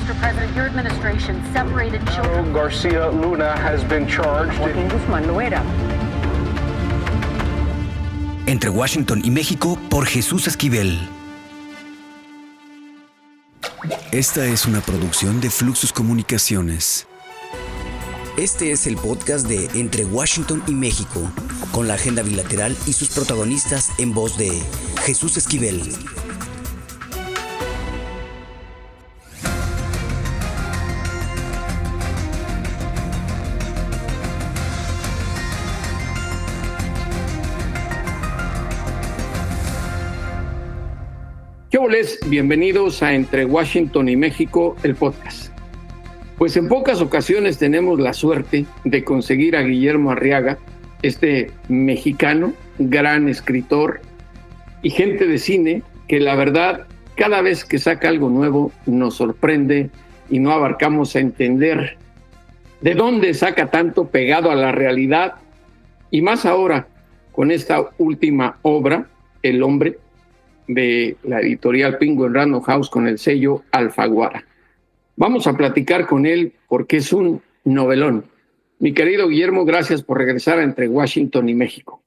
Mr. President, your administration separated children. Garcia Luna has been charged. Joaquín Guzmán Loera. Entre Washington y México por Jesús Esquivel. Esta es una producción de Fluxus Comunicaciones. Este es el podcast de Entre Washington y México, con la agenda bilateral y sus protagonistas en voz de Jesús Esquivel. ¿Qué oles? Bienvenidos a Entre Washington y México, el podcast. Pues en pocas ocasiones tenemos la suerte de conseguir a Guillermo Arriaga, este mexicano, gran escritor y gente de cine que la verdad cada vez que saca algo nuevo nos sorprende y no abarcamos a entender de dónde saca tanto pegado a la realidad, y más ahora con esta última obra, El Hombre, de la editorial Penguin Random House con el sello Alfaguara. Vamos a platicar con él porque es un novelón. Mi querido Guillermo, gracias por regresar a Entre Washington y México.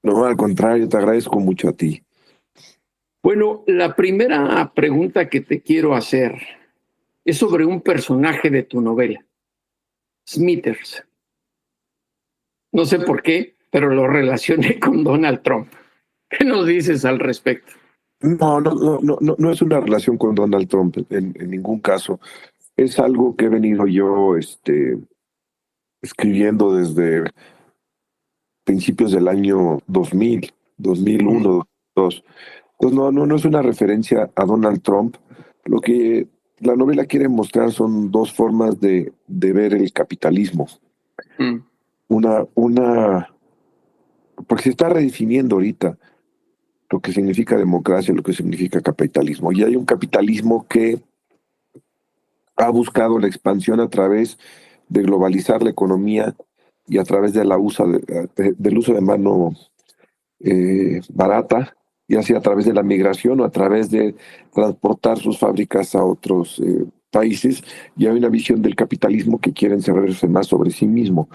No, al contrario, te agradezco mucho a ti. Bueno, la primera pregunta que te quiero hacer es sobre un personaje de tu novela, Smithers. No sé por qué, pero lo relacioné con Donald Trump. ¿Qué nos dices al respecto? No es una relación con Donald Trump en ningún caso. Es algo que he venido yo escribiendo desde principios del año 2000, 2001, 2002. Entonces no es una referencia a Donald Trump. Lo que la novela quiere mostrar son dos formas de ver el capitalismo. Porque se está redefiniendo ahorita lo que significa democracia, lo que significa capitalismo. Y hay un capitalismo que ha buscado la expansión a través de globalizar la economía y a través de del uso de mano barata, ya sea a través de la migración o a través de transportar sus fábricas a otros países. Y hay una visión del capitalismo que quiere encerrarse más sobre sí mismo.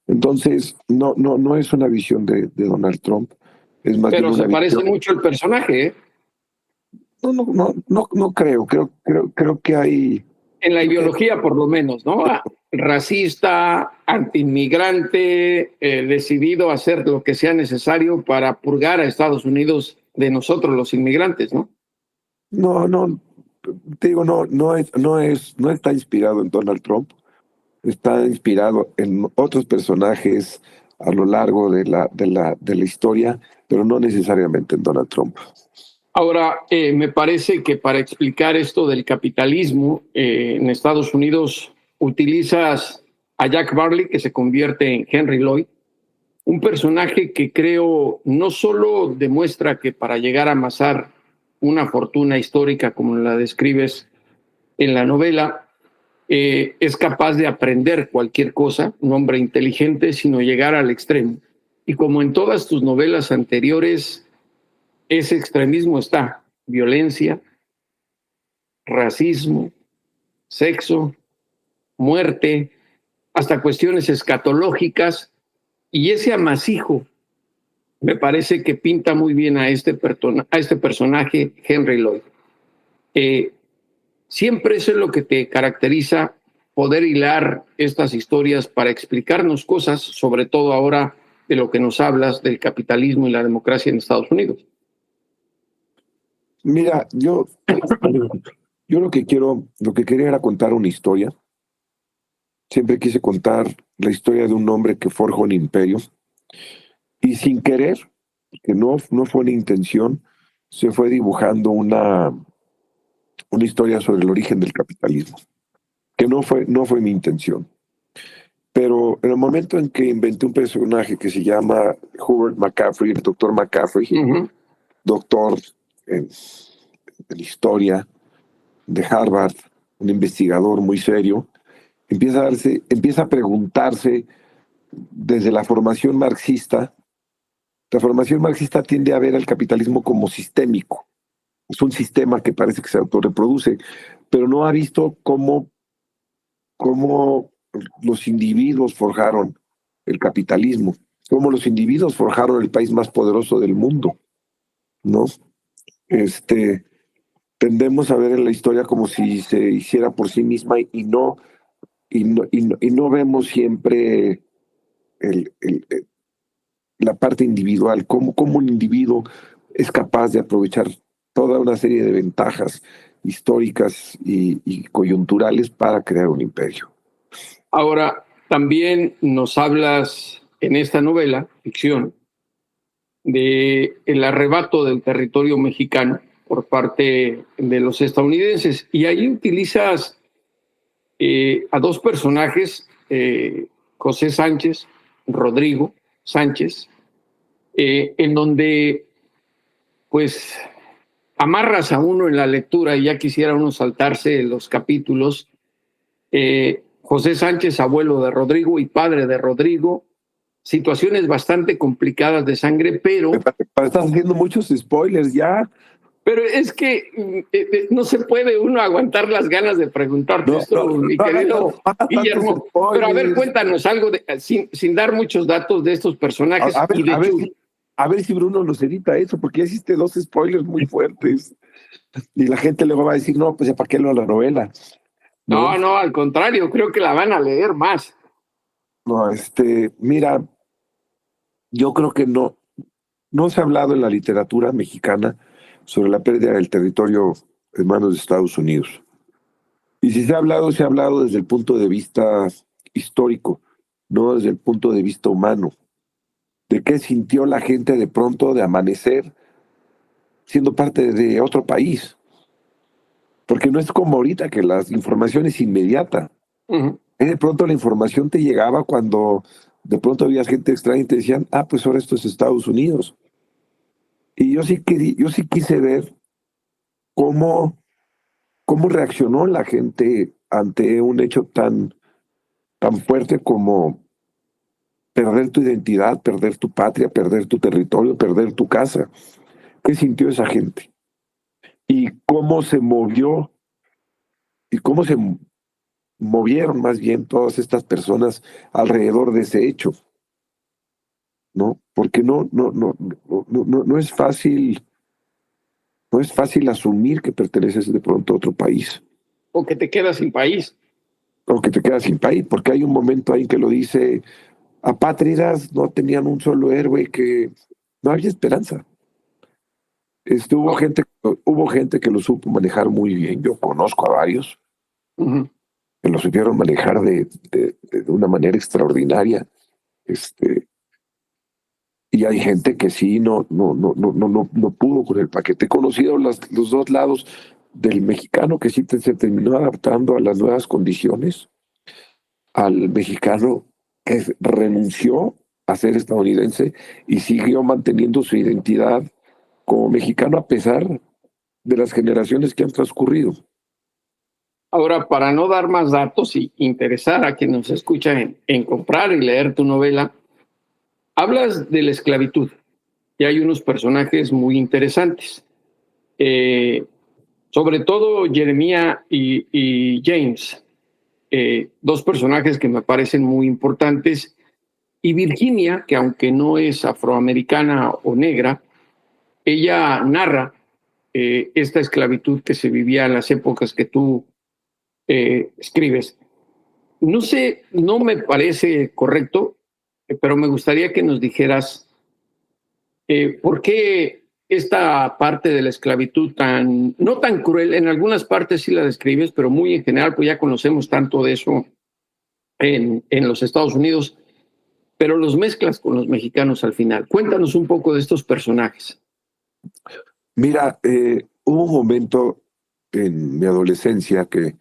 Entonces, no es una visión de Donald Trump. Es más Pero se parece mucho el personaje, ¿eh? No creo. Creo que hay... En la ideología, por lo menos, ¿no? Racista, antiinmigrante, decidido a hacer lo que sea necesario para purgar a Estados Unidos de nosotros, los inmigrantes, ¿no? Te digo, no está inspirado en Donald Trump. Está inspirado en otros personajes a lo largo de la historia, pero no necesariamente en Donald Trump. Ahora, me parece que para explicar esto del capitalismo en Estados Unidos utilizas a Jack Barley, que se convierte en Henry Lloyd, un personaje que creo no solo demuestra que para llegar a amasar una fortuna histórica como la describes en la novela, es capaz de aprender cualquier cosa, un hombre inteligente, sino llegar al extremo. Y como en todas tus novelas anteriores, ese extremismo está: violencia, racismo, sexo, muerte, hasta cuestiones escatológicas, y ese amasijo me parece que pinta muy bien a este personaje, Henry Lloyd. Siempre eso es lo que te caracteriza, poder hilar estas historias para explicarnos cosas, sobre todo ahora de lo que nos hablas del capitalismo y la democracia en Estados Unidos. Mira, yo lo que quería era contar una historia. Siempre quise contar la historia de un hombre que forja un imperio y sin querer, que no fue una intención, se fue dibujando una historia sobre el origen del capitalismo, que no fue mi intención. Pero en el momento en que inventé un personaje que se llama Hubert McCaffrey, el doctor McCaffrey, doctor en historia de Harvard, un investigador muy serio, empieza a preguntarse desde la formación marxista. La formación marxista tiende a ver al capitalismo como sistémico, es un sistema que parece que se autorreproduce, pero no ha visto cómo los individuos forjaron el capitalismo, cómo los individuos forjaron el país más poderoso del mundo, ¿no? Tendemos a ver en la historia como si se hiciera por sí misma y no vemos siempre la parte individual, cómo un individuo es capaz de aprovechar toda una serie de ventajas históricas y coyunturales para crear un imperio. Ahora, también nos hablas en esta novela, ficción, de el arrebato del territorio mexicano por parte de los estadounidenses. Y ahí utilizas a dos personajes, José Sánchez, Rodrigo Sánchez, en donde pues amarras a uno en la lectura y ya quisiera uno saltarse los capítulos. José Sánchez, abuelo de Rodrigo y padre de Rodrigo, situaciones bastante complicadas de sangre, pero... Estás haciendo muchos spoilers ya. Pero es que no se puede uno aguantar las ganas de preguntarte mi querido Guillermo. Pero a ver, cuéntanos algo, sin dar muchos datos de estos personajes. A ver si Bruno nos edita eso, porque ya hiciste dos spoilers muy fuertes. Y la gente luego va a decir, no, pues ya para qué leo la novela. No, al contrario, creo que la van a leer más. No, mira, yo creo que no se ha hablado en la literatura mexicana sobre la pérdida del territorio en manos de Estados Unidos. Y si se ha hablado desde el punto de vista histórico, no desde el punto de vista humano. De qué sintió la gente de pronto de amanecer siendo parte de otro país. Porque no es como ahorita que la información es inmediata. Uh-huh. De pronto la información te llegaba cuando de pronto había gente extraña y te decían, pues ahora esto es Estados Unidos. Y yo sí quise ver cómo reaccionó la gente ante un hecho tan fuerte como perder tu identidad, perder tu patria, perder tu territorio, perder tu casa. ¿Qué sintió esa gente? Y cómo se movió y cómo se movieron más bien todas estas personas alrededor de ese hecho, ¿no? Porque no es fácil, no es fácil asumir que perteneces de pronto a otro país. O que te quedas sin país. O que te quedas sin país, porque hay un momento ahí que lo dice, apátridas no tenían un solo héroe, que no había esperanza. Hubo gente que lo supo manejar muy bien. Yo conozco a varios uh-huh. que lo supieron manejar de una manera extraordinaria. Y hay gente que sí no pudo con el paquete. He conocido los dos lados del mexicano que sí se terminó adaptando a las nuevas condiciones, al mexicano que renunció a ser estadounidense y siguió manteniendo su identidad como mexicano a pesar de las generaciones que han transcurrido. Ahora, para no dar más datos y interesar a quien nos escucha en comprar y leer tu novela, hablas de la esclavitud y hay unos personajes muy interesantes. Sobre todo Jeremiah y James, dos personajes que me parecen muy importantes. Y Virginia, que aunque no es afroamericana o negra, ella narra esta esclavitud que se vivía en las épocas que tú escribes. No sé, no me parece correcto, pero me gustaría que nos dijeras por qué esta parte de la esclavitud no tan cruel, en algunas partes sí la describes, pero muy en general, pues ya conocemos tanto de eso en los Estados Unidos, pero los mezclas con los mexicanos al final. Cuéntanos un poco de estos personajes. Mira, hubo un momento en mi adolescencia que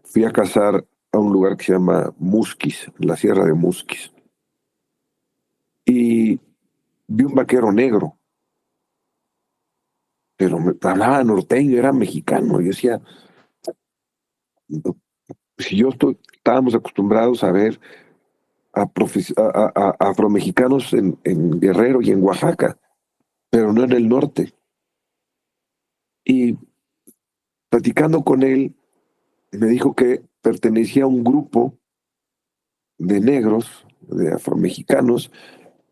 fui a cazar a un lugar que se llama Musquis, la Sierra de Musquis. Y vi un vaquero negro, pero me hablaba norteño, era mexicano. Yo decía, si estábamos acostumbrados a ver a afromexicanos en Guerrero y en Oaxaca, pero no en el norte. Y platicando con él, me dijo que pertenecía a un grupo de negros, de afromexicanos,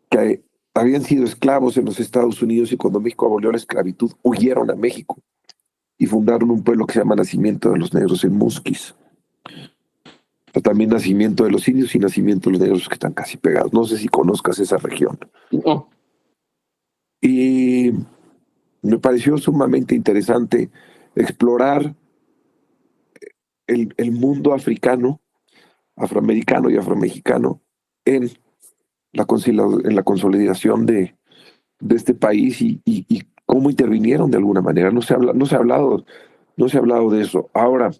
que habían sido esclavos en los Estados Unidos y cuando México abolió la esclavitud, huyeron a México y fundaron un pueblo que se llama Nacimiento de los Negros en Musquis. También Nacimiento de los Indios y Nacimiento de los Negros que están casi pegados. No sé si conozcas esa región. No. Y me pareció sumamente interesante explorar el mundo africano, afroamericano y afromexicano en la consolidación de este país y cómo intervinieron de alguna manera. No se ha hablado de eso. Ahora,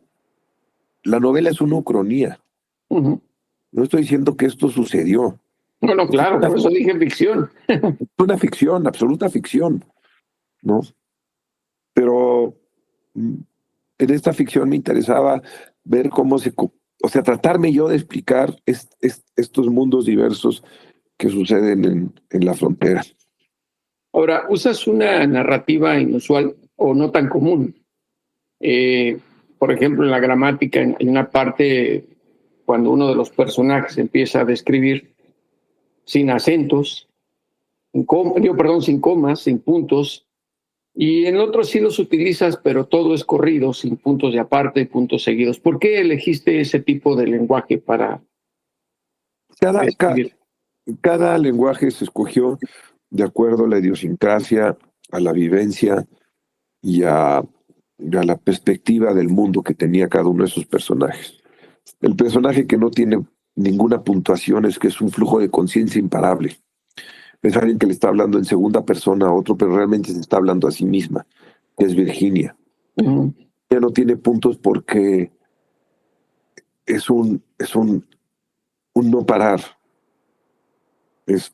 la novela es una ucronía. Uh-huh. No estoy diciendo que esto sucedió. Bueno, claro, por eso dije ficción. Es una ficción, absoluta ficción, ¿no? Pero en esta ficción me interesaba ver cómo tratarme yo de explicar estos mundos diversos que suceden en la frontera. Ahora, usas una narrativa inusual o no tan común. Por ejemplo, en la gramática hay una parte cuando uno de los personajes empieza a describir sin acentos, sin comas, sin puntos, y en otros sí los utilizas, pero todo es corrido, sin puntos de aparte y puntos seguidos. ¿Por qué elegiste ese tipo de lenguaje para escribir? Cada lenguaje se escogió de acuerdo a la idiosincrasia, a la vivencia y a la perspectiva del mundo que tenía cada uno de esos personajes. El personaje que no tiene ninguna puntuación es que es un flujo de conciencia imparable. Es alguien que le está hablando en segunda persona a otro, pero realmente se está hablando a sí misma, que es Virginia. Uh-huh. Ella no tiene puntos porque es un no parar.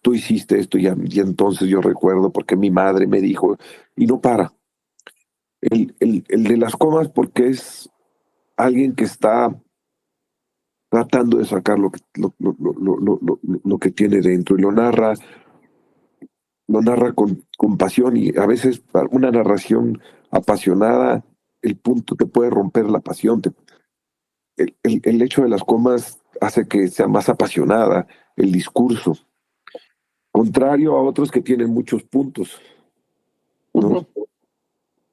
Tú hiciste esto y entonces yo recuerdo porque mi madre me dijo, y no para. El de las comas porque es alguien que está tratando de sacar lo que tiene dentro y lo narra con pasión y a veces una narración apasionada, el punto te puede romper la pasión. El hecho de las comas hace que sea más apasionada el discurso, contrario a otros que tienen muchos puntos, ¿no? Uh-huh.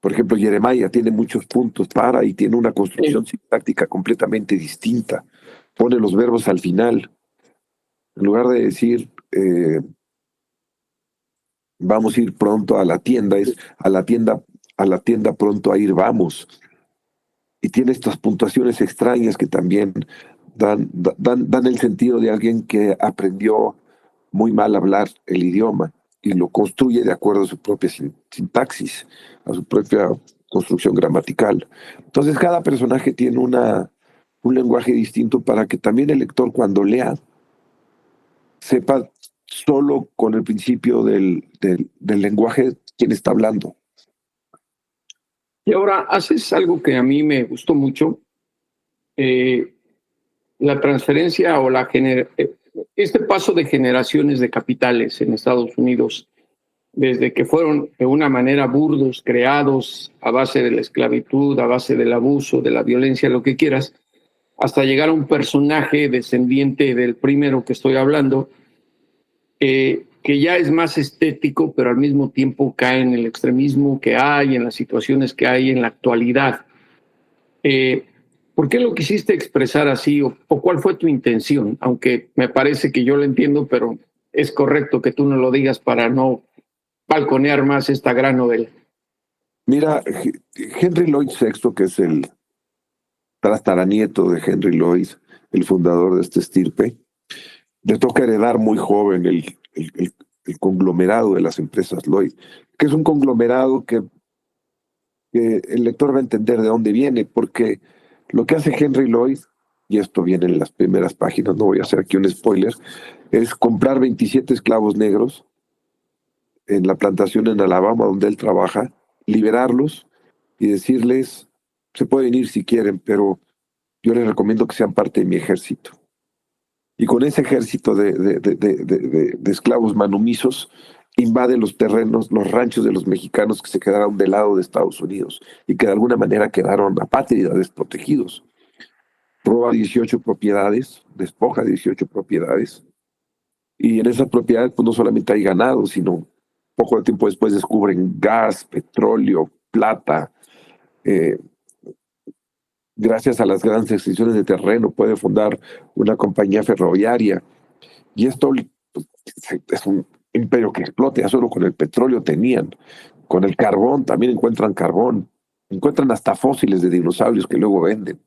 Por ejemplo, Jeremiah tiene muchos puntos y tiene una construcción sintáctica completamente distinta. Pone los verbos al final. En lugar de decir vamos a ir pronto a la tienda, es a la tienda pronto a ir vamos. Y tiene estas puntuaciones extrañas que también dan el sentido de alguien que aprendió muy mal hablar el idioma y lo construye de acuerdo a su propia sintaxis, a su propia construcción gramatical. Entonces cada personaje tiene un lenguaje distinto para que también el lector cuando lea sepa solo con el principio del lenguaje quién está hablando. Y ahora haces algo que a mí me gustó mucho, la transferencia o este paso de generaciones de capitales en Estados Unidos, desde que fueron de una manera burdos, creados a base de la esclavitud, a base del abuso, de la violencia, lo que quieras, hasta llegar a un personaje descendiente del primero que estoy hablando, que ya es más estético, pero al mismo tiempo cae en el extremismo que hay, en las situaciones que hay en la actualidad. ¿Por qué lo quisiste expresar así o cuál fue tu intención? Aunque me parece que yo lo entiendo, pero es correcto que tú no lo digas para no balconear más esta gran novela. Mira, Henry Lloyd VI, que es el tataranieto de Henry Lloyd, el fundador de este estirpe, le toca heredar muy joven el conglomerado de las empresas Lloyd, que es un conglomerado que el lector va a entender de dónde viene, porque lo que hace Henry Lloyd, y esto viene en las primeras páginas, no voy a hacer aquí un spoiler, es comprar 27 esclavos negros en la plantación en Alabama donde él trabaja, liberarlos y decirles, se pueden ir si quieren, pero yo les recomiendo que sean parte de mi ejército. Y con ese ejército de esclavos manumisos, invade los terrenos, los ranchos de los mexicanos que se quedaron del lado de Estados Unidos y que de alguna manera quedaron apátridas, desprotegidos. Roba 18 propiedades, despoja 18 propiedades, y en esas propiedades pues no solamente hay ganado, sino poco tiempo después descubren gas, petróleo, plata. Gracias a las grandes extensiones de terreno puede fundar una compañía ferroviaria, y esto pues, es un imperio que explota. Ya solo con el petróleo tenían, con el carbón también encuentran carbón, encuentran hasta fósiles de dinosaurios que luego venden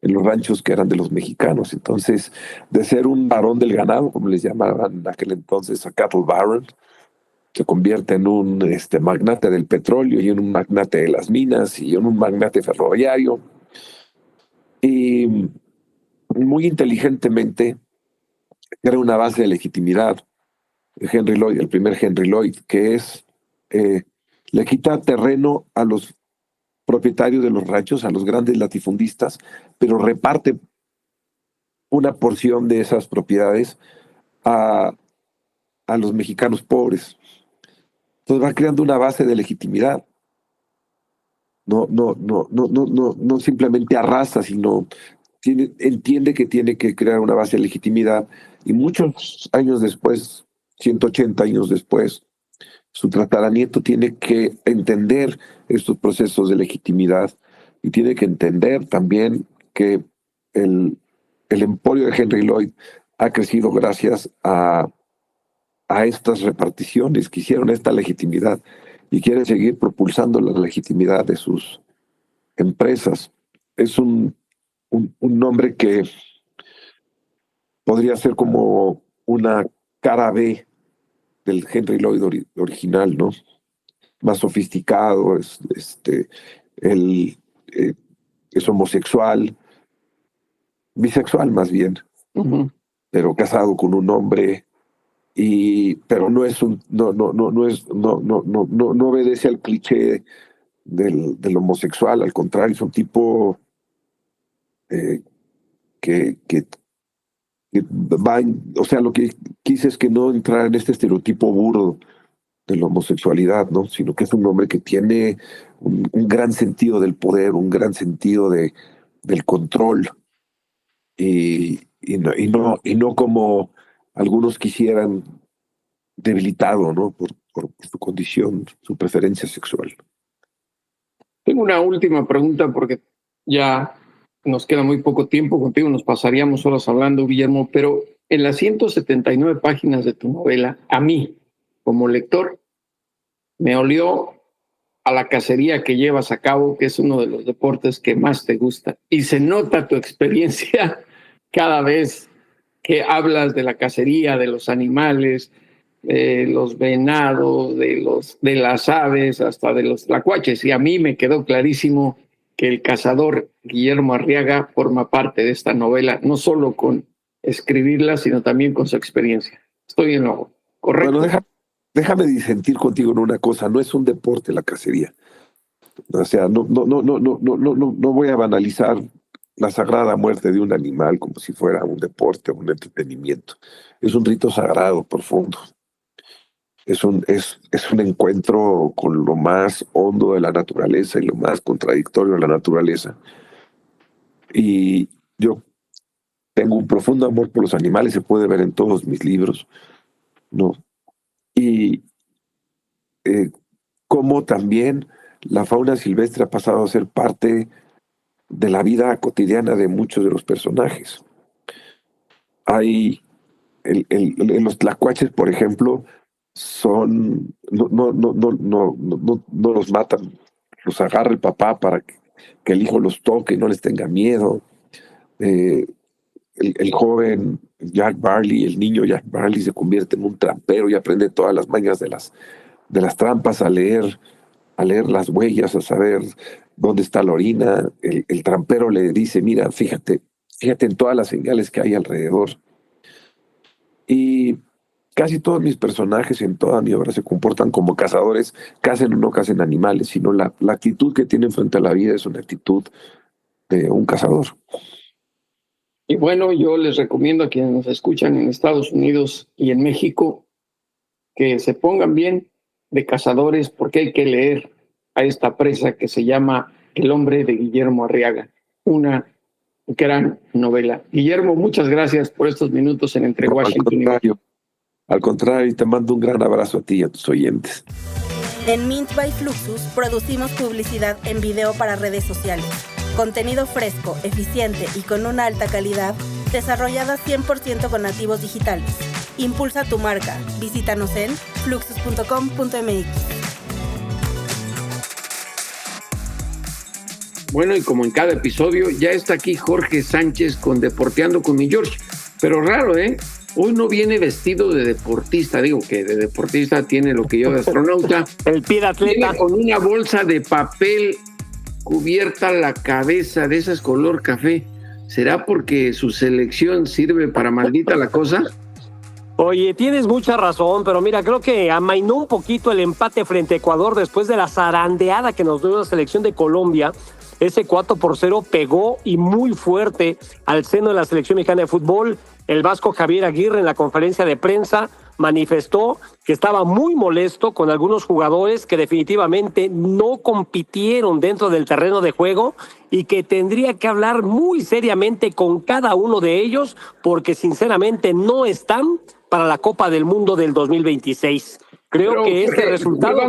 en los ranchos que eran de los mexicanos. Entonces, de ser un varón del ganado, como les llamaban en aquel entonces, a cattle baron, se convierte en un magnate del petróleo y en un magnate de las minas y en un magnate ferroviario. Y muy inteligentemente crea una base de legitimidad. Henry Lloyd, el primer Henry Lloyd, que es, le quita terreno a los propietarios de los ranchos, a los grandes latifundistas, pero reparte una porción de esas propiedades a los mexicanos pobres. Entonces va creando una base de legitimidad. No simplemente arrasa, sino entiende que tiene que crear una base de legitimidad. Y muchos años después, 180 años después, su tataranieto tiene que entender estos procesos de legitimidad y tiene que entender también que el emporio de Henry Lloyd ha crecido gracias a estas reparticiones que hicieron esta legitimidad, y quiere seguir propulsando la legitimidad de sus empresas. Es un nombre que podría ser como una cara B del Henry Lloyd original, ¿no? Más sofisticado, es homosexual, bisexual más bien, pero casado con un hombre, pero no obedece al cliché del homosexual. Al contrario, es un tipo que va, o sea, lo que quise es que no entrar en este estereotipo burdo de la homosexualidad, ¿no? Sino que es un hombre que tiene un gran sentido del poder, un gran sentido del control, y no como algunos quisieran, debilitado, ¿no? Por su condición, su preferencia sexual. Tengo una última pregunta porque ya nos queda muy poco tiempo. Contigo nos pasaríamos horas hablando, Guillermo, pero en las 179 páginas de tu novela, a mí, como lector, me olió a la cacería que llevas a cabo, que es uno de los deportes que más te gusta. Y se nota tu experiencia cada vez que hablas de la cacería, de los animales, de los venados, de las aves, hasta de los tlacuaches. Y a mí me quedó clarísimo que el cazador Guillermo Arriaga forma parte de esta novela, no solo con escribirla, sino también con su experiencia. Estoy en lo correcto. Bueno, déjame disentir contigo en una cosa. No es un deporte la cacería. O sea, no voy a banalizar la sagrada muerte de un animal como si fuera un deporte o un entretenimiento. Es un rito sagrado, profundo. Es un encuentro con lo más hondo de la naturaleza y lo más contradictorio de la naturaleza. Y yo tengo un profundo amor por los animales, se puede ver en todos mis libros, ¿no? Y cómo también la fauna silvestre ha pasado a ser parte de la vida cotidiana de muchos de los personajes. Hay los tlacuaches, por ejemplo, no los matan, los agarra el papá para que el hijo los toque y no les tenga miedo. El joven Jack Barley, el niño Jack Barley, se convierte en un trampero y aprende todas las mañas de las trampas, a leer las huellas, a saber dónde está la orina. El trampero le dice: mira, fíjate en todas las señales que hay alrededor. Y casi todos mis personajes en toda mi obra se comportan como cazadores, cacen o no cacen animales, sino la actitud que tienen frente a la vida es una actitud de un cazador. Y bueno, yo les recomiendo a quienes nos escuchan en Estados Unidos y en México que se pongan bien de cazadores, porque hay que leer a esta presa que se llama El hombre de Guillermo Arriaga, una gran novela. Guillermo, muchas gracias por estos minutos en Entre Washington y México. Al contrario, te mando un gran abrazo a ti y a tus oyentes. En Mint by Fluxus producimos publicidad en video para redes sociales. Contenido fresco, eficiente y con una alta calidad, desarrollada 100% con nativos digitales. Impulsa tu marca. Visítanos en fluxus.com.mx. Bueno, y como en cada episodio, ya está aquí Jorge Sánchez con Deporteando con mi George. Pero raro, ¿eh? Hoy no viene vestido de deportista. Digo que de deportista tiene lo que yo de astronauta. El pie de atleta. Viene con una bolsa de papel cubierta la cabeza, de esas color café. ¿Será porque su selección sirve para maldita la cosa? Oye, tienes mucha razón, pero mira, creo que amainó un poquito el empate frente a Ecuador después de la zarandeada que nos dio la selección de Colombia. Ese 4-0 pegó y muy fuerte al seno de la selección mexicana de fútbol. El vasco Javier Aguirre en la conferencia de prensa manifestó que estaba muy molesto con algunos jugadores que definitivamente no compitieron dentro del terreno de juego y que tendría que hablar muy seriamente con cada uno de ellos porque sinceramente no están para la Copa del Mundo del 2026. Creo que este resultado...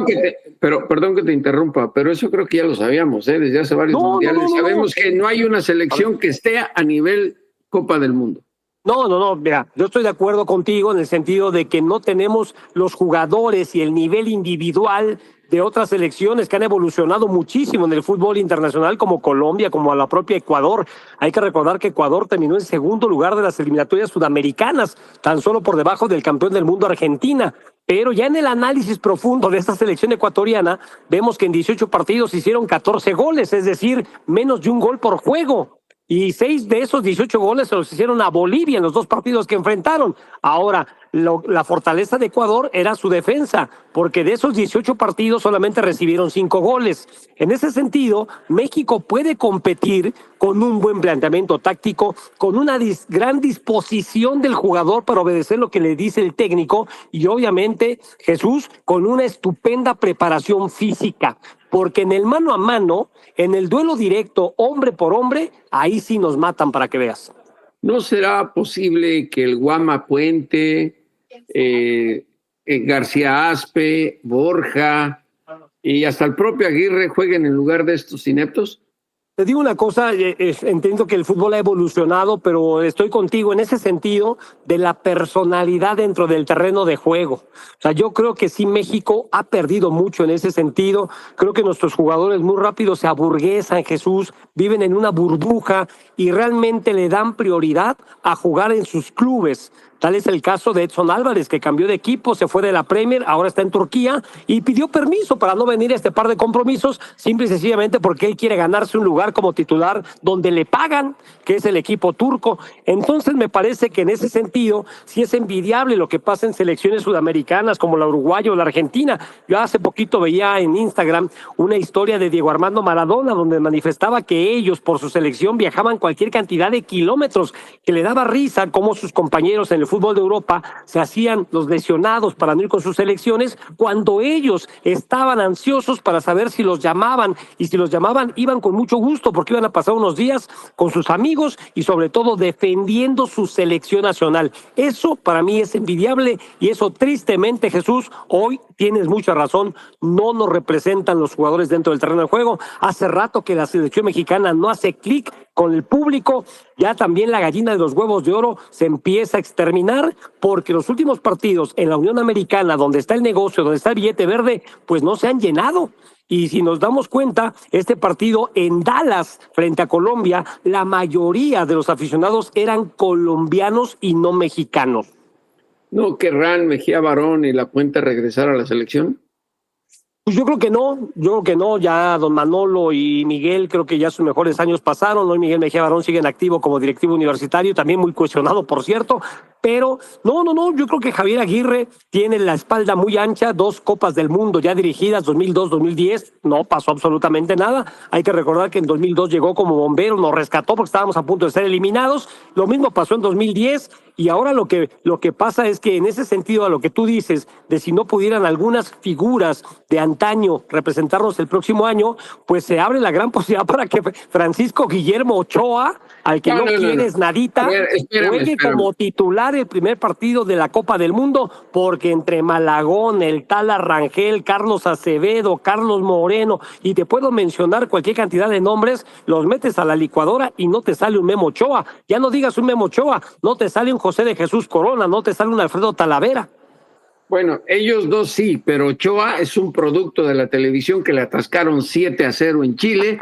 Perdón que te interrumpa, pero eso creo que ya lo sabíamos, desde hace varios mundiales. Sabemos que no hay una selección que esté a nivel Copa del Mundo. No, mira, yo estoy de acuerdo contigo en el sentido de que no tenemos los jugadores y el nivel individual de otras selecciones que han evolucionado muchísimo en el fútbol internacional, como Colombia, como a la propia Ecuador. Hay que recordar que Ecuador terminó en segundo lugar de las eliminatorias sudamericanas, tan solo por debajo del campeón del mundo Argentina. Pero ya en el análisis profundo de esta selección ecuatoriana, vemos que en 18 partidos hicieron 14 goles, es decir, menos de un gol por juego. Y 6 de esos 18 goles se los hicieron a Bolivia en los 2 partidos que enfrentaron. Ahora, la fortaleza de Ecuador era su defensa, porque de esos 18 partidos solamente recibieron 5 goles. En ese sentido, México puede competir con un buen planteamiento táctico, con una gran disposición del jugador para obedecer lo que le dice el técnico y obviamente, Jesús, con una estupenda preparación física. Porque en el mano a mano, en el duelo directo, hombre por hombre, ahí sí nos matan para que veas. ¿No será posible que el Guama Puente, García Aspe, Borja y hasta el propio Aguirre jueguen en lugar de estos ineptos? Te digo una cosa, entiendo que el fútbol ha evolucionado, pero estoy contigo en ese sentido de la personalidad dentro del terreno de juego. O sea, yo creo que sí México ha perdido mucho en ese sentido. Creo que nuestros jugadores muy rápido se aburguesan, Jesús, viven en una burbuja y realmente le dan prioridad a jugar en sus clubes. Tal es el caso de Edson Álvarez, que cambió de equipo, se fue de la Premier, ahora está en Turquía y pidió permiso para no venir a este par de compromisos, simple y sencillamente porque él quiere ganarse un lugar como titular donde le pagan, que es el equipo turco. Entonces me parece que en ese sentido sí es envidiable lo que pasa en selecciones sudamericanas como la uruguaya o la argentina. Yo hace poquito veía en Instagram una historia de Diego Armando Maradona donde manifestaba que ellos por su selección viajaban cualquier cantidad de kilómetros, que le daba risa cómo sus compañeros en el fútbol de Europa se hacían los lesionados para no ir con sus selecciones cuando ellos estaban ansiosos para saber si los llamaban, y si los llamaban iban con mucho gusto porque iban a pasar unos días con sus amigos y sobre todo defendiendo su selección nacional. Eso para mí es envidiable y eso tristemente, Jesús, hoy tienes mucha razón, no nos representan los jugadores dentro del terreno de juego. Hace rato que la selección mexicana no hace clic con el público, ya también la gallina de los huevos de oro se empieza a exterminar porque los últimos partidos en la Unión Americana, donde está el negocio, donde está el billete verde, pues no se han llenado. Y si nos damos cuenta, este partido en Dallas frente a Colombia, la mayoría de los aficionados eran colombianos y no mexicanos. ¿No querrán Mejía Barón y La Puente regresar a la selección? Pues yo creo que no, ya don Manolo y Miguel creo que ya sus mejores años pasaron, hoy Miguel Mejía Barón sigue en activo como directivo universitario, también muy cuestionado por cierto, Pero no, yo creo que Javier Aguirre tiene la espalda muy ancha, 2 Copas del Mundo ya dirigidas, 2002, 2010, no pasó absolutamente nada. Hay que recordar que en 2002 llegó como bombero, nos rescató porque estábamos a punto de ser eliminados. Lo mismo pasó en 2010 y ahora lo que pasa es que en ese sentido a lo que tú dices, de si no pudieran algunas figuras de antaño representarnos el próximo año, pues se abre la gran posibilidad para que Francisco Guillermo Ochoa, al que no quieres nadita, juegue como titular el primer partido de la Copa del Mundo, porque entre Malagón, el Tala Rangel, Carlos Acevedo, Carlos Moreno, y te puedo mencionar cualquier cantidad de nombres, los metes a la licuadora y no te sale un Memo Ochoa. Ya no digas un Memo Ochoa, no te sale un José de Jesús Corona, no te sale un Alfredo Talavera. Bueno, ellos dos sí, pero Ochoa es un producto de la televisión que le atascaron 7-0 en Chile.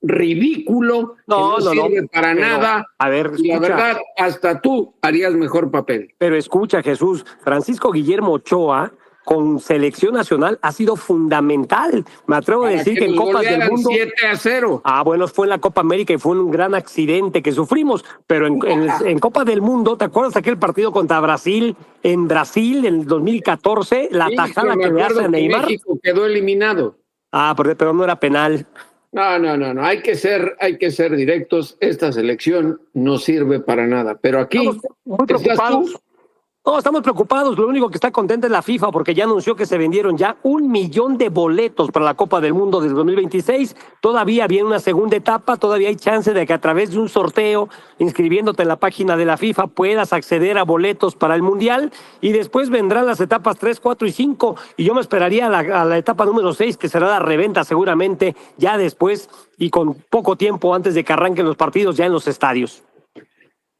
Ridículo, no sirve para nada. A ver, y la verdad, hasta tú harías mejor papel. Pero escucha, Jesús, Francisco Guillermo Ochoa con selección nacional ha sido fundamental. Me atrevo a decir que en Copas del Mundo 7-0. Bueno, fue en la Copa América y fue un gran accidente que sufrimos, pero en Copa del Mundo, ¿te acuerdas aquel partido contra Brasil en Brasil en el 2014? La tajada que le hace a Neymar. México quedó eliminado. Pero no era penal. No. Hay que ser directos. Esta selección no sirve para nada. Pero aquí estamos muy preocupados. No, estamos preocupados. Lo único que está contenta es la FIFA porque ya anunció que se vendieron ya 1 millón de boletos para la Copa del Mundo del 2026. Todavía viene una segunda etapa. Todavía hay chance de que a través de un sorteo, inscribiéndote en la página de la FIFA, puedas acceder a boletos para el Mundial. Y después vendrán las etapas 3, 4 y 5. Y yo me esperaría a la etapa número 6, que será la reventa seguramente ya después y con poco tiempo antes de que arranquen los partidos ya en los estadios.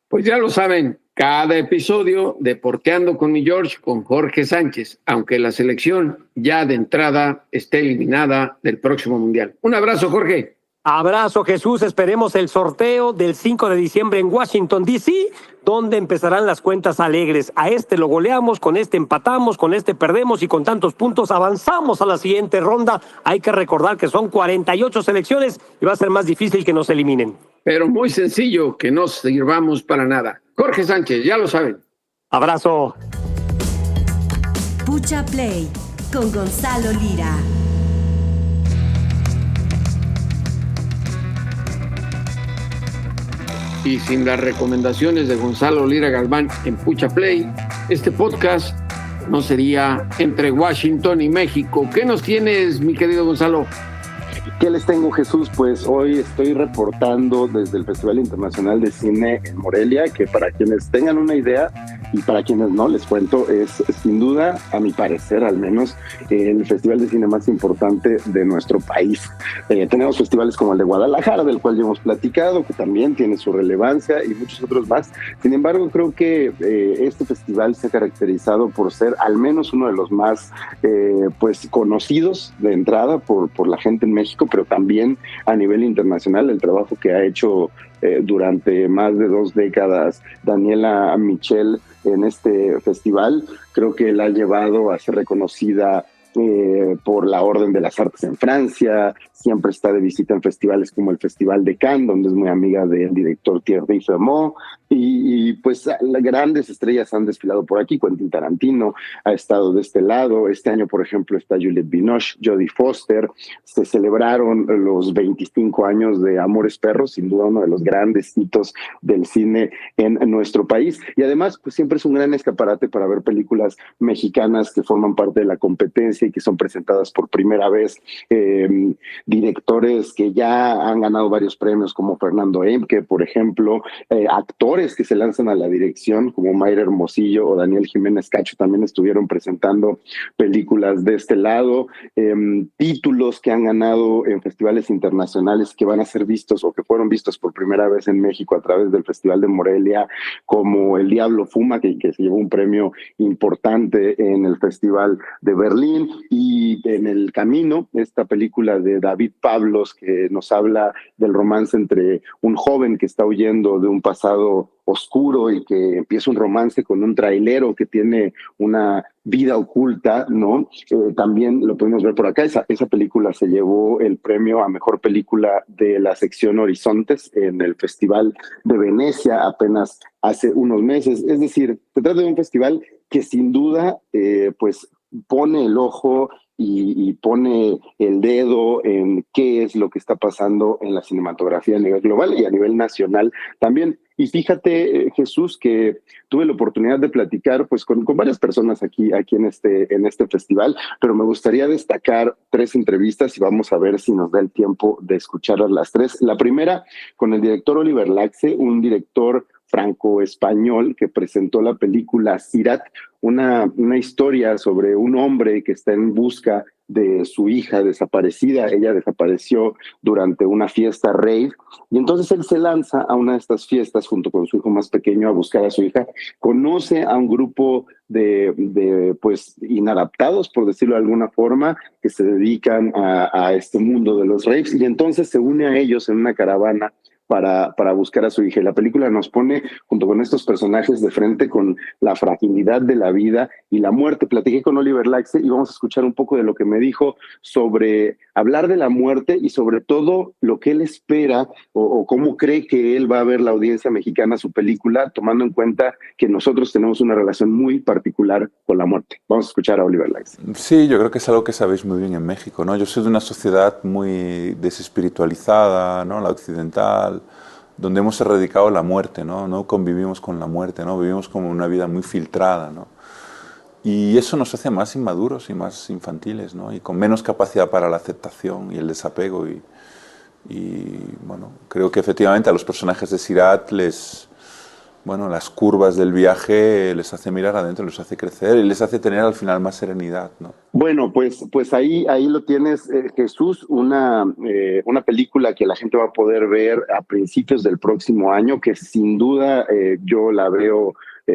Pues ya lo saben. Cada episodio de Porteando con mi George con Jorge Sánchez, aunque la selección ya de entrada esté eliminada del próximo Mundial. Un abrazo, Jorge. Abrazo, Jesús. Esperemos el sorteo del 5 de diciembre en Washington, D.C., donde empezarán las cuentas alegres. A este lo goleamos, con este empatamos, con este perdemos y con tantos puntos avanzamos a la siguiente ronda. Hay que recordar que son 48 selecciones y va a ser más difícil que nos eliminen. Pero muy sencillo, que no sirvamos para nada. Jorge Sánchez, ya lo saben. Abrazo. Pucha Play con Gonzalo Lira. Y sin las recomendaciones de Gonzalo Lira Galván en Pucha Play, este podcast no sería Entre Washington y México. ¿Qué nos tienes, mi querido Gonzalo? ¿Qué les tengo, Jesús? Pues hoy estoy reportando desde el Festival Internacional de Cine en Morelia, que para quienes tengan una idea y para quienes no, les cuento, es sin duda, a mi parecer al menos, el festival de cine más importante de nuestro país. Tenemos festivales como el de Guadalajara, del cual ya hemos platicado, que también tiene su relevancia, y muchos otros más. Sin embargo, creo que este festival se ha caracterizado por ser al menos uno de los más pues conocidos de entrada por la gente en México, pero también a nivel internacional, el trabajo que ha hecho durante más de 2 décadas Daniela Michel en este festival, creo que la ha llevado a ser reconocida por la Orden de las Artes en Francia, siempre está de visita en festivales como el Festival de Cannes, donde es muy amiga del director Thierry Frémaux, y pues grandes estrellas han desfilado por aquí. Quentin Tarantino ha estado de este lado. Este año, por ejemplo, está Juliette Binoche, Jodie Foster. Se celebraron los 25 años de Amores Perros, sin duda uno de los grandes hitos del cine en nuestro país, y además pues siempre es un gran escaparate para ver películas mexicanas que forman parte de la competencia y que son presentadas por primera vez. Directores que ya han ganado varios premios como Fernando Emke, por ejemplo, actores que se lanzan a la dirección como Mayra Hermosillo o Daniel Jiménez Cacho también estuvieron presentando películas de este lado, títulos que han ganado en festivales internacionales que van a ser vistos o que fueron vistos por primera vez en México a través del Festival de Morelia, como El Diablo Fuma, que se llevó un premio importante en el Festival de Berlín, y en el camino, esta película de David Pablos que nos habla del romance entre un joven que está huyendo de un pasado oscuro y que empieza un romance con un trailero que tiene una vida oculta, ¿no? También lo podemos ver por acá. Esa película se llevó el premio a mejor película de la sección Horizontes en el Festival de Venecia apenas hace unos meses. Es decir, se trata de un festival que sin duda pues pone el ojo y pone el dedo en qué es lo que está pasando en la cinematografía a nivel global y a nivel nacional también. Y fíjate, Jesús, que tuve la oportunidad de platicar pues con varias personas aquí en este festival, pero me gustaría destacar 3 entrevistas y vamos a ver si nos da el tiempo de escucharlas las 3. La primera con el director Oliver Laxe, un director franco-español que presentó la película Sirat, una historia sobre un hombre que está en busca de su hija desaparecida. Ella desapareció durante una fiesta rave y entonces él se lanza a una de estas fiestas junto con su hijo más pequeño a buscar a su hija. Conoce a un grupo de pues inadaptados, por decirlo de alguna forma, que se dedican a este mundo de los raves y entonces se une a ellos en una caravana para buscar a su hija. Y la película nos pone, junto con estos personajes, de frente con la fragilidad de la vida y la muerte. Platiqué con Oliver Laxe y vamos a escuchar un poco de lo que me dijo sobre hablar de la muerte y sobre todo lo que él espera o cómo cree que él va a ver la audiencia mexicana su película, tomando en cuenta que nosotros tenemos una relación muy particular con la muerte. Vamos a escuchar a Oliver Laxe. Sí, yo creo que es algo que sabéis muy bien en México, ¿no? Yo soy de una sociedad muy desespiritualizada, ¿no? La occidental, donde hemos erradicado la muerte, ¿no? No convivimos con la muerte, ¿no? Vivimos como una vida muy filtrada, ¿no? Y eso nos hace más inmaduros y más infantiles, ¿no? Y con menos capacidad para la aceptación y el desapego. Y bueno, creo que efectivamente a los personajes de Sirat las curvas del viaje les hace mirar adentro, les hace crecer y les hace tener al final más serenidad, ¿no? Bueno, pues ahí lo tienes, Jesús, una película que la gente va a poder ver a principios del próximo año, que sin duda yo la veo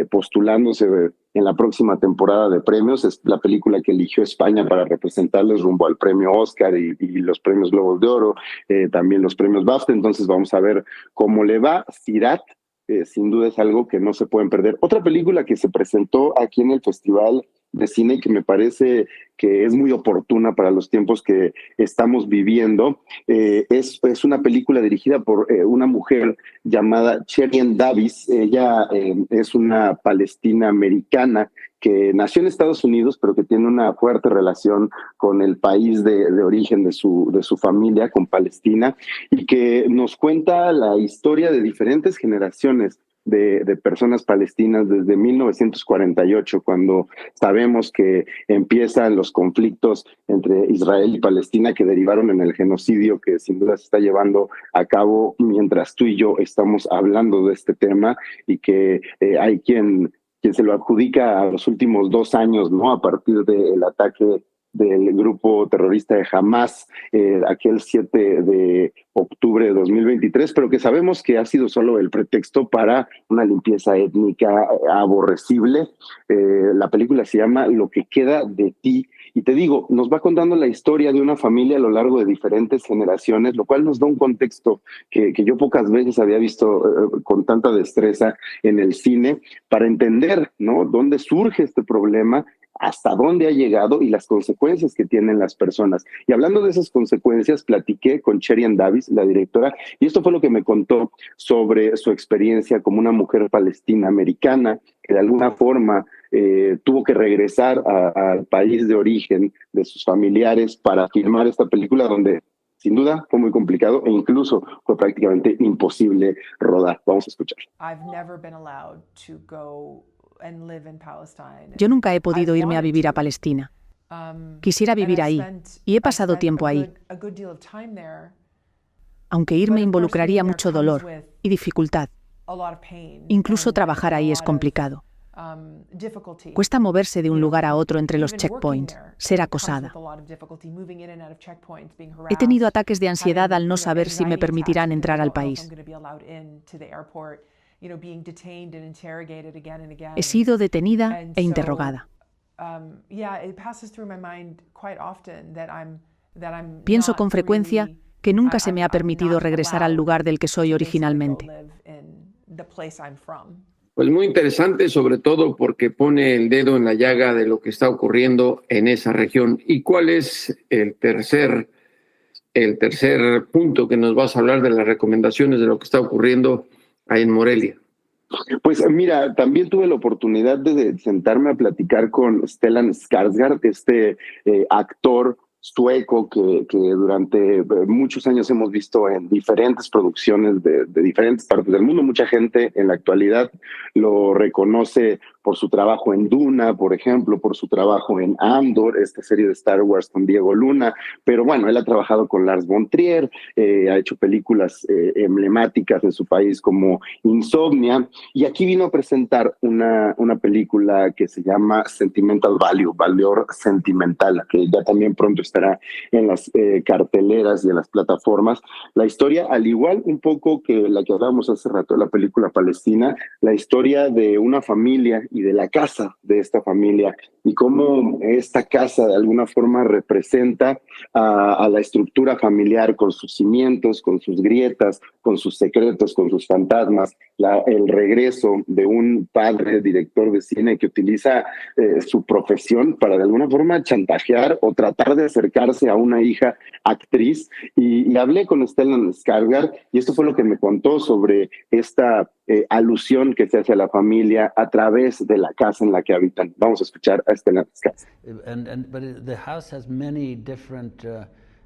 postulándose en la próxima temporada de premios. Es la película que eligió España para representarles rumbo al premio Oscar y los premios Globos de Oro, también los premios BAFTA. Entonces vamos a ver cómo le va. Sirat, sin duda es algo que no se pueden perder. Otra película que se presentó aquí en el Festival de Cine y que me parece que es muy oportuna para los tiempos que estamos viviendo, es una película dirigida por una mujer llamada Cherien Davis. Ella es una palestina americana que nació en Estados Unidos, pero que tiene una fuerte relación con el país de origen de su familia, con Palestina, y que nos cuenta la historia de diferentes generaciones de personas palestinas desde 1948, cuando sabemos que empiezan los conflictos entre Israel y Palestina que derivaron en el genocidio que sin duda se está llevando a cabo mientras tú y yo estamos hablando de este tema, y que hay quien se lo adjudica a los últimos 2 años, ¿no? A partir del ataque del grupo terrorista de Hamas, aquel 7 de octubre de 2023, pero que sabemos que ha sido solo el pretexto para una limpieza étnica aborrecible. La película se llama Lo que queda de ti, y te digo, nos va contando la historia de una familia a lo largo de diferentes generaciones, lo cual nos da un contexto que yo pocas veces había visto con tanta destreza en el cine, para entender, ¿no?, dónde surge este problema, hasta dónde ha llegado y las consecuencias que tienen las personas. Y hablando de esas consecuencias, platiqué con Cherien Davis, la directora, y esto fue lo que me contó sobre su experiencia como una mujer palestina americana que de alguna forma tuvo que regresar al país de origen de sus familiares para filmar esta película, donde sin duda fue muy complicado e incluso fue prácticamente imposible rodar. Vamos a escuchar. Yo nunca he podido irme a vivir a Palestina. Quisiera vivir ahí, y he pasado tiempo ahí. Aunque irme involucraría mucho dolor y dificultad. Incluso trabajar ahí es complicado. Cuesta moverse de un lugar a otro entre los checkpoints, ser acosada. He tenido ataques de ansiedad al no saber si me permitirán entrar al país. He sido detenida e interrogada. Pienso con frecuencia que nunca se me ha permitido regresar al lugar del que soy originalmente. Pues muy interesante, sobre todo porque pone el dedo en la llaga de lo que está ocurriendo en esa región. ¿Y cuál es el tercer punto que nos vas a hablar de las recomendaciones de lo que está ocurriendo ahí en Morelia? Pues mira, también tuve la oportunidad de sentarme a platicar con Stellan Skarsgård, actor sueco que durante muchos años hemos visto en diferentes producciones de diferentes partes del mundo. Mucha gente en la actualidad lo reconoce por su trabajo en Duna, por ejemplo, por su trabajo en Andor, esta serie de Star Wars con Diego Luna, pero bueno, él ha trabajado con Lars von Trier, ha hecho películas emblemáticas en su país como Insomnia, y aquí vino a presentar una película que se llama Sentimental Value, Valor Sentimental, que ya también pronto estará en las carteleras y en las plataformas. La historia, al igual un poco que la que hablábamos hace rato, la película Palestina, la historia de una familia y de la casa de esta familia y cómo esta casa de alguna forma representa a la estructura familiar con sus cimientos, con sus grietas, con sus secretos, con sus fantasmas, el regreso de un padre director de cine que utiliza su profesión para de alguna forma chantajear o tratar de acercarse a una hija actriz, y hablé con Stellan Skarsgård y esto fue lo que me contó sobre esta alusión que se hace a la familia a través de la casa en la que habitan. Vamos a escuchar a Stellan Skarsgård.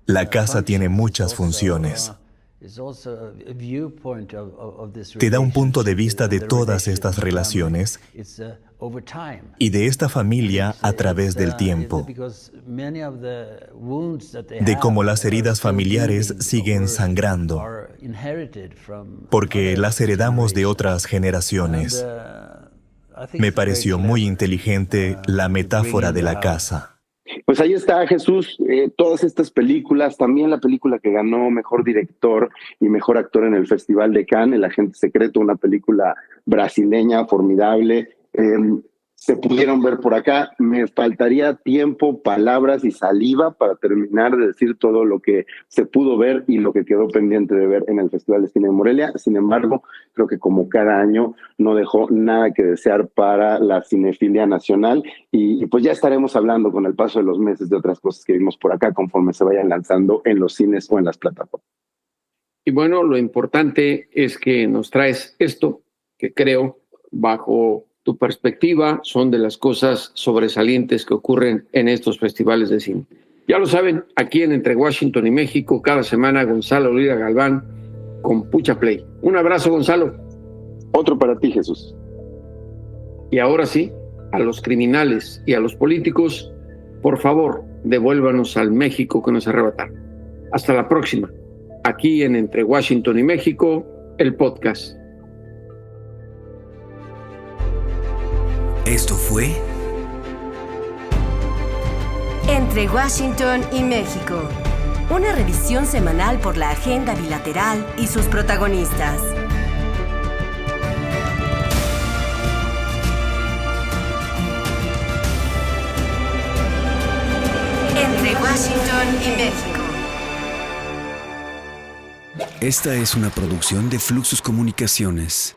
La casa tiene muchas funciones. Te da un punto de vista de todas estas relaciones y de esta familia a través del tiempo, de cómo las heridas familiares siguen sangrando, porque las heredamos de otras generaciones. Me pareció muy inteligente la metáfora de la casa. Pues ahí está, Jesús, todas estas películas, también la película que ganó Mejor Director y Mejor Actor en el Festival de Cannes, El Agente Secreto, una película brasileña formidable, se pudieron ver por acá. Me faltaría tiempo, palabras y saliva para terminar de decir todo lo que se pudo ver y lo que quedó pendiente de ver en el Festival de Cine de Morelia. Sin embargo, creo que como cada año no dejó nada que desear para la cinefilia nacional y pues ya estaremos hablando con el paso de los meses de otras cosas que vimos por acá conforme se vayan lanzando en los cines o en las plataformas. Y bueno, lo importante es que nos traes esto que creo, bajo tu perspectiva, son de las cosas sobresalientes que ocurren en estos festivales de cine. Ya lo saben, aquí en Entre Washington y México, cada semana Gonzalo Lira Galván con Pucha Play. Un abrazo, Gonzalo. Otro para ti, Jesús. Y ahora sí, a los criminales y a los políticos, por favor, devuélvanos al México que nos arrebataron. Hasta la próxima, aquí en Entre Washington y México, el podcast. Esto fue Entre Washington y México, una revisión semanal por la agenda bilateral y sus protagonistas. Entre Washington y México. Esta es una producción de Fluxus Comunicaciones.